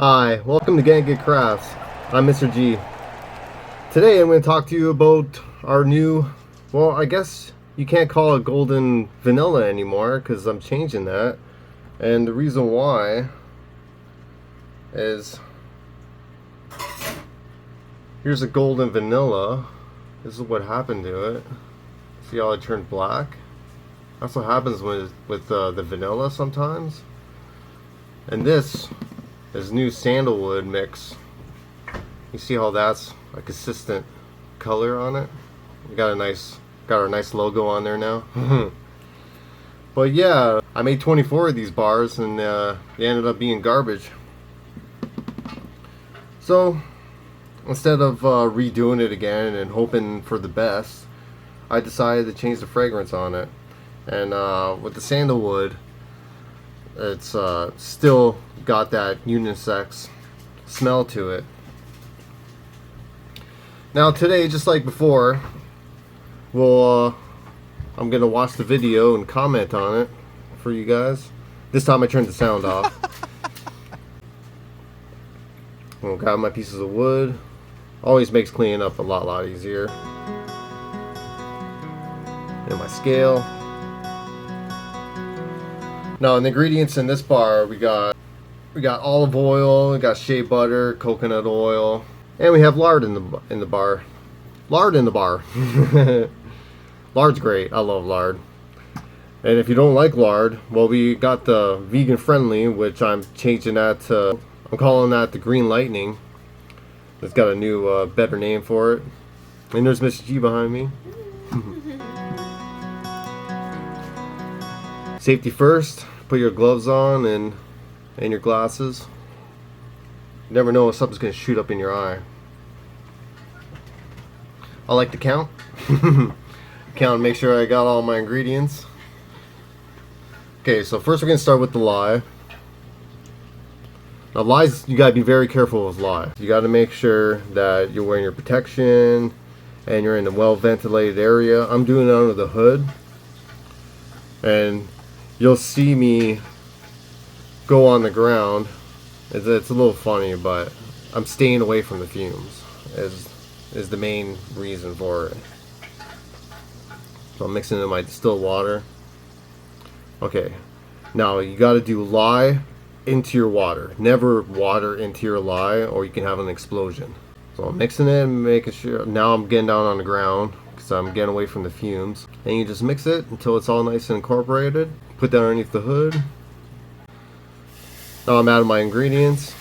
Hi, welcome to GetnGiveCrafts. I'm Mr. G. Today I'm going to talk to you about our new, well, I guess you can't call it golden vanilla anymore because I'm changing that. And the reason why is, here's a golden vanilla. This is what happened to it. See how it turned black? That's what happens with the vanilla sometimes. And this is new sandalwood mix. You see how that's a consistent color on it? We got our nice logo on there now. But yeah, I made 24 of these bars and they ended up being garbage. So instead of redoing it again and hoping for the best, I decided to change the fragrance on it. And with the sandalwood, it's still got that unisex smell to it. Now today, just like before, I'm gonna watch the video and comment on it for you guys. This time I turned the sound off. I'm gonna grab my pieces of wood. Always makes cleaning up a lot easier. And my scale. Now, in the ingredients in this bar, we got olive oil, we got shea butter, coconut oil, and we have lard in the bar. Lard in the bar. Lard's great. I love lard. And if you don't like lard, well, we got the vegan friendly, which I'm changing that to, I'm calling that the Green Lightning. It's got a new better name for it. And there's Mr. G behind me. Safety first. Put your gloves on and your glasses. You never know if something's going to shoot up in your eye. I like to count. Count and make sure I got all my ingredients. Okay, so first we're going to start with the lye. Now lies, you got to be very careful with lye. You got to make sure that you're wearing your protection and you're in a well ventilated area. I'm doing it under the hood. And you'll see me go on the ground. It's a little funny, but I'm staying away from the fumes is the main reason for it. So I'm mixing in my distilled water. Okay, now you got to do lye into your water. Never water into your lye or you can have an explosion. So I'm mixing it and making sure. Now I'm getting down on the ground because I'm getting away from the fumes. And you just mix it until it's all nice and incorporated. Put that underneath the hood. Now I'm adding my ingredients.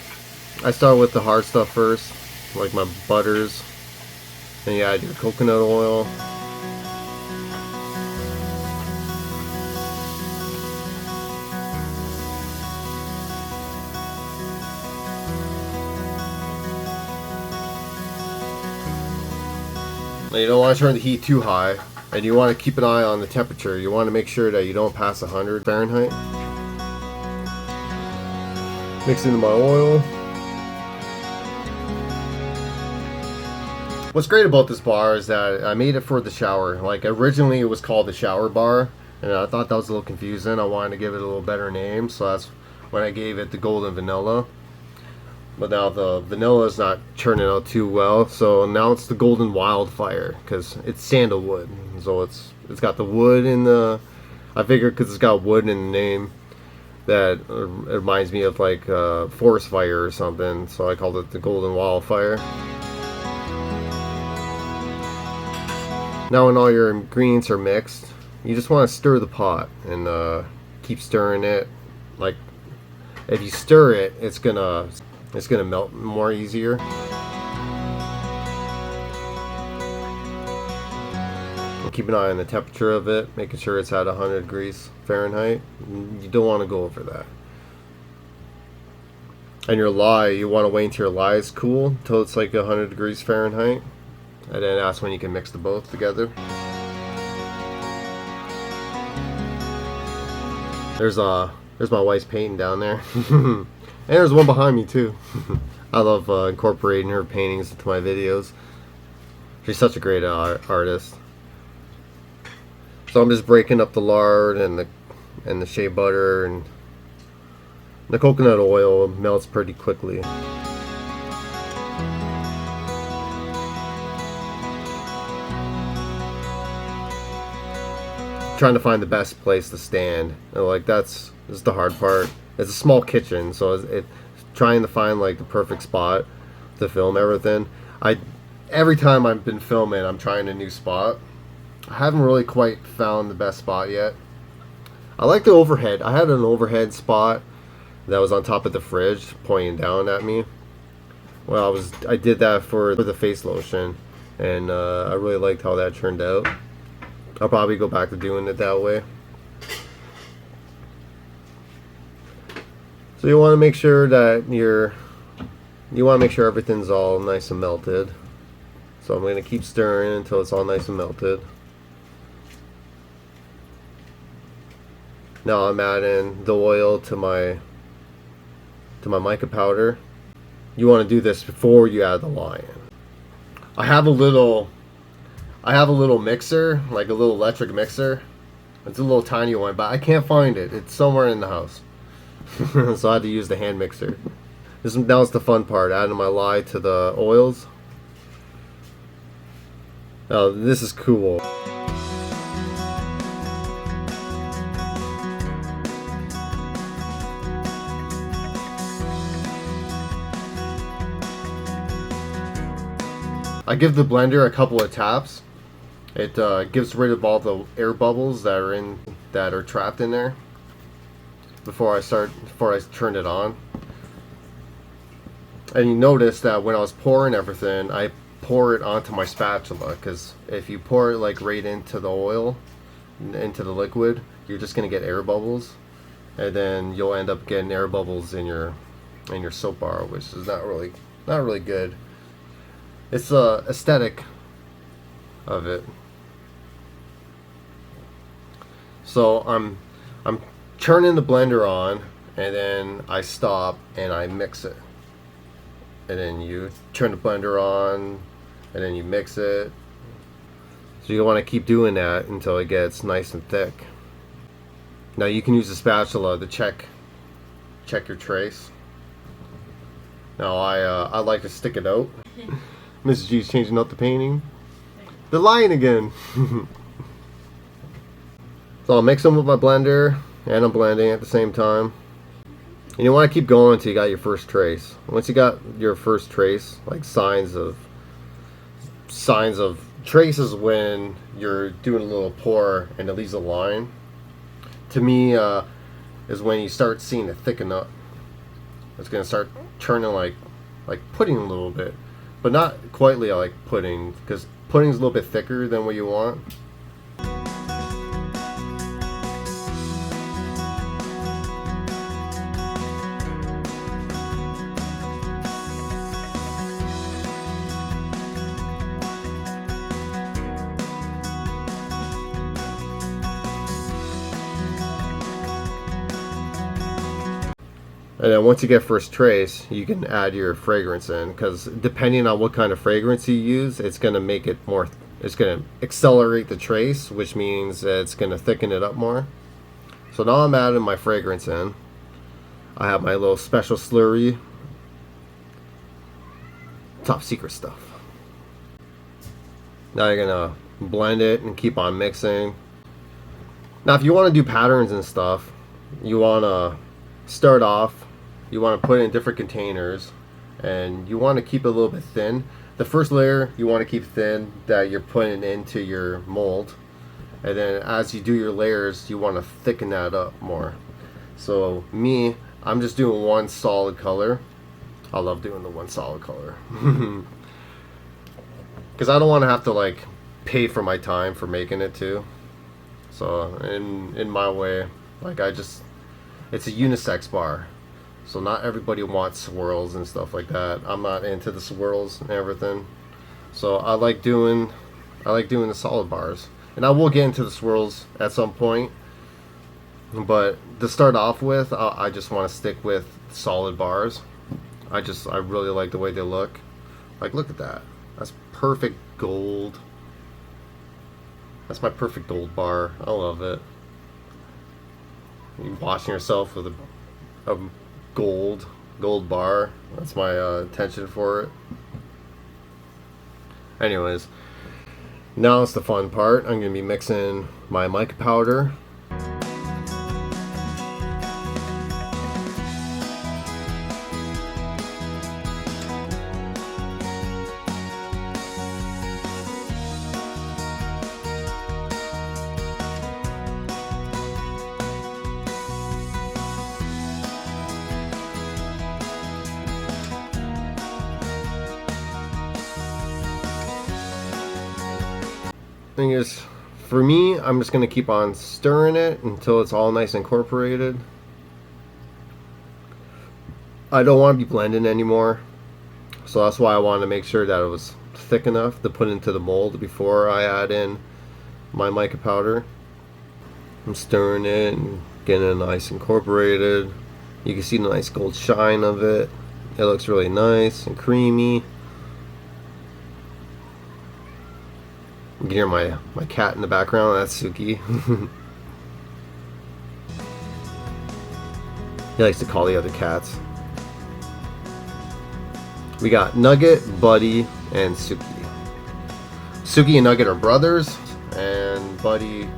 I start with the hard stuff first, like my butters. Then you add your coconut oil. Now you don't want to turn the heat too high. And you want to keep an eye on the temperature. You want to make sure that you don't pass 100 Fahrenheit. Mix into my oil. What's great about this bar is that I made it for the shower. Like originally it was called the shower bar, and I thought that was a little confusing. I wanted to give it a little better name, so that's when I gave it the golden vanilla. But now the vanilla is not turning out too well, so now it's the Golden Wildfire because it's sandalwood. So it's got the wood in the. I figured because it's got wood in the name, that it reminds me of like a forest fire or something. So I called it the Golden Wildfire. Now when all your ingredients are mixed, you just want to stir the pot and keep stirring it. Like if you stir it, it's gonna melt more easier. And keep an eye on the temperature of it, making sure it's at 100 degrees Fahrenheit. You don't want to go over that. And your lye, you want to wait until your lye is cool, until it's like 100 degrees Fahrenheit. And then that's when you can mix the both together. There's my wife's painting down there. And there's one behind me too. I love incorporating her paintings into my videos. She's such a great artist. So I'm just breaking up the lard and the shea butter and The coconut oil melts pretty quickly. Trying to find the best place to stand, and like that's the hard part. It's a small kitchen, so it's trying to find like the perfect spot to film everything. Every time I've been filming, I'm trying a new spot. I haven't really quite found the best spot yet. I like the overhead. I had an overhead spot that was on top of the fridge pointing down at me. Well, I did that for the face lotion, and I really liked how that turned out. I'll probably go back to doing it that way. So you want to make sure that everything's all nice and melted. So I'm going to keep stirring until it's all nice and melted. Now I'm adding the oil to my mica powder. You want to do this before you add the lime. I have a little mixer, like a little electric mixer. It's a little tiny one, but I can't find it. It's somewhere in the house. So I had to use the hand mixer. That was the fun part, adding my lye to the oils. Oh, this is cool. I give the blender a couple of taps. It gives rid of all the air bubbles that are trapped in there before I turn it on. And you notice that when I was pouring everything, I pour it onto my spatula, because if you pour it like right into the oil, into the liquid, you're just gonna get air bubbles, and then you'll end up getting air bubbles in your soap bar, which is not really good. It's the aesthetic of it. So I'm turning the blender on, and then I stop and I mix it. And then you turn the blender on, and then you mix it. So you want to keep doing that until it gets nice and thick. Now you can use the spatula to check your trace. Now I like to stick it out. Mrs. G's changing up the painting. The lion again. So I'll mix them with my blender, and I'm blending at the same time. And you want to keep going until you got your first trace. Once you got your first trace, like signs of traces when you're doing a little pour and it leaves a line. To me, is when you start seeing it thicken up. It's gonna start turning like pudding a little bit, but not quite like pudding, because pudding's a little bit thicker than what you want. And then once you get first trace, you can add your fragrance in, because depending on what kind of fragrance you use, it's going to make it more, it's going to accelerate the trace, which means it's going to thicken it up more. So now I'm adding my fragrance in. I have my little special slurry, top secret stuff. Now you're going to blend it and keep on mixing. Now if you want to do patterns and stuff, you want to start off, you want to put it in different containers, and you want to keep it a little bit thin. The first layer you want to keep thin that you're putting into your mold, and then as you do your layers, you want to thicken that up more. So I'm just doing one solid color. I love doing the one solid color because I don't want to have to like pay for my time for making it too. So in my way, like it's a unisex bar, so not everybody wants swirls and stuff like that. I'm not into the swirls and everything, so I like doing the solid bars, and I will get into the swirls at some point, but to start off with, I just want to stick with solid bars. I really like the way they look. Like, look at that, that's perfect gold. That's my perfect gold bar. I love it. You're washing yourself with a gold bar. That's my intention for it. Anyways, now it's the fun part. I'm going to be mixing my mica powder. Thing is, for me, I'm just going to keep on stirring it until it's all nice incorporated. I don't want to be blending anymore, so that's why I wanted to make sure that it was thick enough to put into the mold before I add in my mica powder. I'm stirring it and getting it nice incorporated. You can see the nice gold shine of it. It looks really nice and creamy. You can hear my cat in the background. That's Suki. He likes to call the other cats. We got Nugget, Buddy, and Suki. Suki and Nugget are brothers, and Buddy's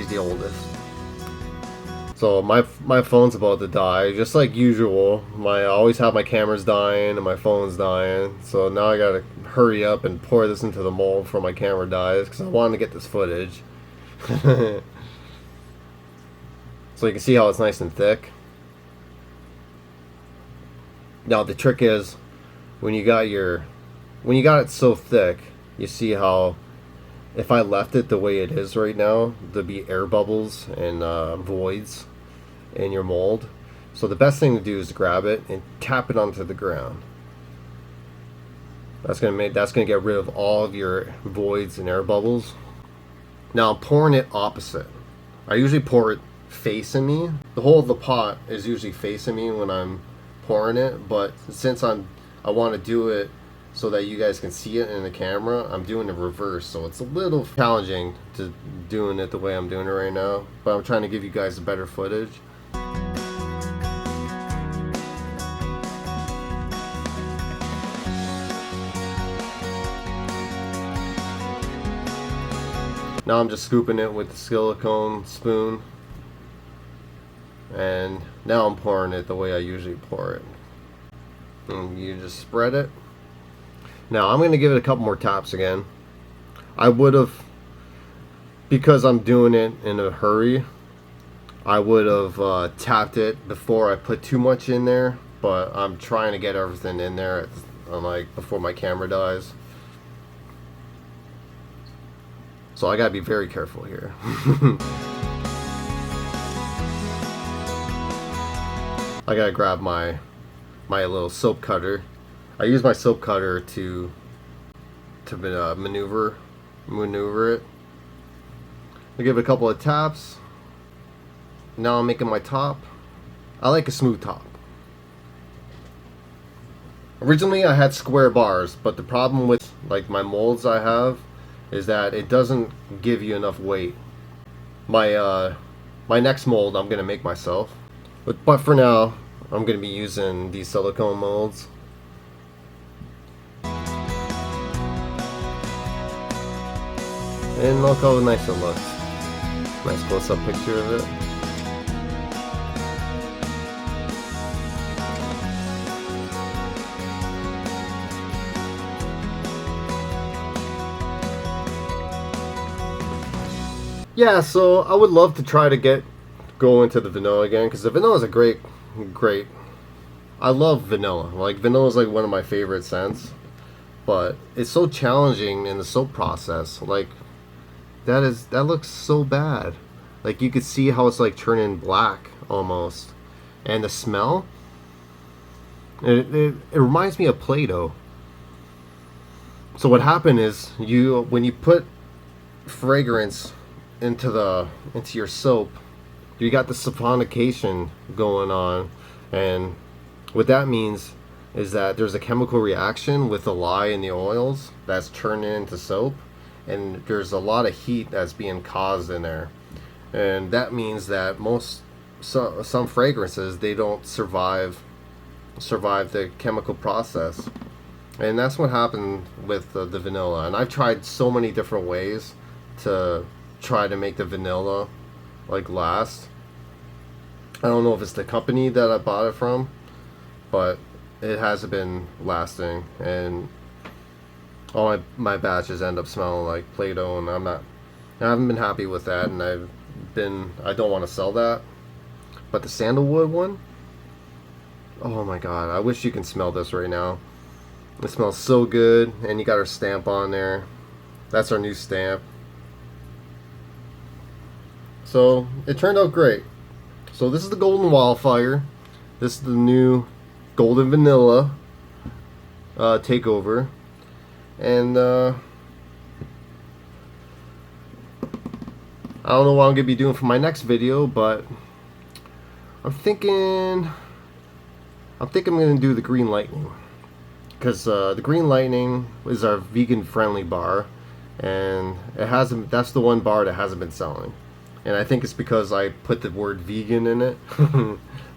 the oldest. So my phone's about to die, just like usual. I always have my cameras dying and my phone's dying. So now I gotta hurry up and pour this into the mold before my camera dies, because I wanted to get this footage. So you can see how it's nice and thick. Now the trick is, when you got it so thick, you see how if I left it the way it is right now, there'd be air bubbles and voids in your mold. So the best thing to do is grab it and tap it onto the ground. That's gonna get rid of all of your voids and air bubbles. Now I'm pouring it opposite. I usually pour it facing me. The whole of the pot is usually facing me when I'm pouring it, but since I want to do it so that you guys can see it in the camera, I'm doing the reverse, so it's a little challenging to doing it the way I'm doing it right now, but I'm trying to give you guys a better footage. Now I'm just scooping it with the silicone spoon, and now I'm pouring it the way I usually pour it. And you just spread it. Now I'm going to give it a couple more taps again. I would have, because I'm doing it in a hurry, I would have tapped it before I put too much in there, but I'm trying to get everything in there before my camera dies. So I gotta be very careful here. I gotta grab my little soap cutter. I use my soap cutter to maneuver it. I give it a couple of taps. Now I'm making my top. I like a smooth top. Originally I had square bars, but the problem with my molds I have is that it doesn't give you enough weight. My next mold I'm gonna make myself, but for now I'm gonna be using these silicone molds. And look how nice it looks. Nice close-up picture of it. Yeah, so I would love to try to go into the vanilla again, because the vanilla is a great. I love vanilla. Vanilla is one of my favorite scents, but it's so challenging in the soap process. That looks so bad. You could see how it's turning black almost, and the smell. It reminds me of Play-Doh. So what happened is when you put fragrance into your soap, you got the saponification going on, and what that means is that there's a chemical reaction with the lye and the oils that's turned into soap, and there's a lot of heat that's being caused in there, and that means that most some fragrances, they don't survive the chemical process, and that's what happened with the vanilla. And I've tried so many different ways to try to make the vanilla like last. I don't know if it's the company that I bought it from, but it hasn't been lasting, and all my batches end up smelling like Play-Doh, and I haven't been happy with that, and I don't want to sell that. But the sandalwood one, oh my god, I wish you can smell this right now. It smells so good, and you got our stamp on there. That's our new stamp. So it turned out great. So this is the Golden Wildfire. This is the new Golden Vanilla takeover. And I don't know what I'm gonna be doing for my next video, but I'm thinking I'm gonna do the Green Lightning, because the Green Lightning is our vegan friendly bar, and that's the one bar that hasn't been selling, and I think it's because I put the word vegan in it.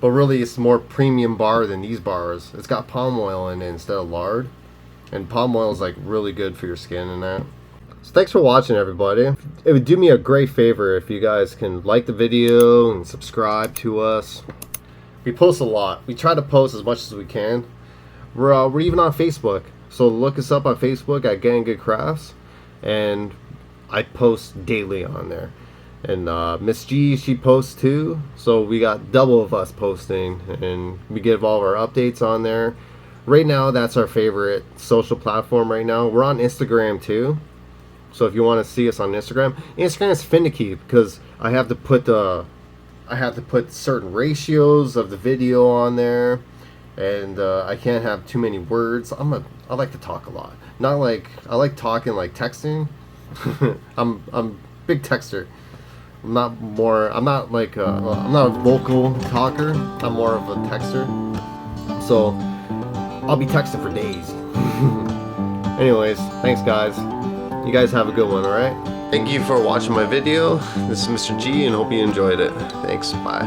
But really it's more premium bar than these bars. It's got palm oil in it instead of lard, and palm oil is like really good for your skin and that. So thanks for watching, everybody. It would do me a great favor if you guys can like the video and subscribe to us. We post a lot. We try to post as much as we can. We're even on Facebook, so look us up on Facebook at GetnGiveCrafts, and I post daily on there. And Miss G, she posts too, so we got double of us posting, and we give all of our updates on there. Right now, that's our favorite social platform right now. We're on Instagram too. So if you want to see us on Instagram is finicky, because I have to put certain ratios of the video on there, and I can't have too many words. I like to talk a lot. Not like I like talking like texting. I'm a big texter. I'm not a vocal talker. I'm more of a texter. So I'll be texting for days. Anyways, thanks guys. You guys have a good one, alright? Thank you for watching my video. This is Mr. G, and hope you enjoyed it. Thanks, bye.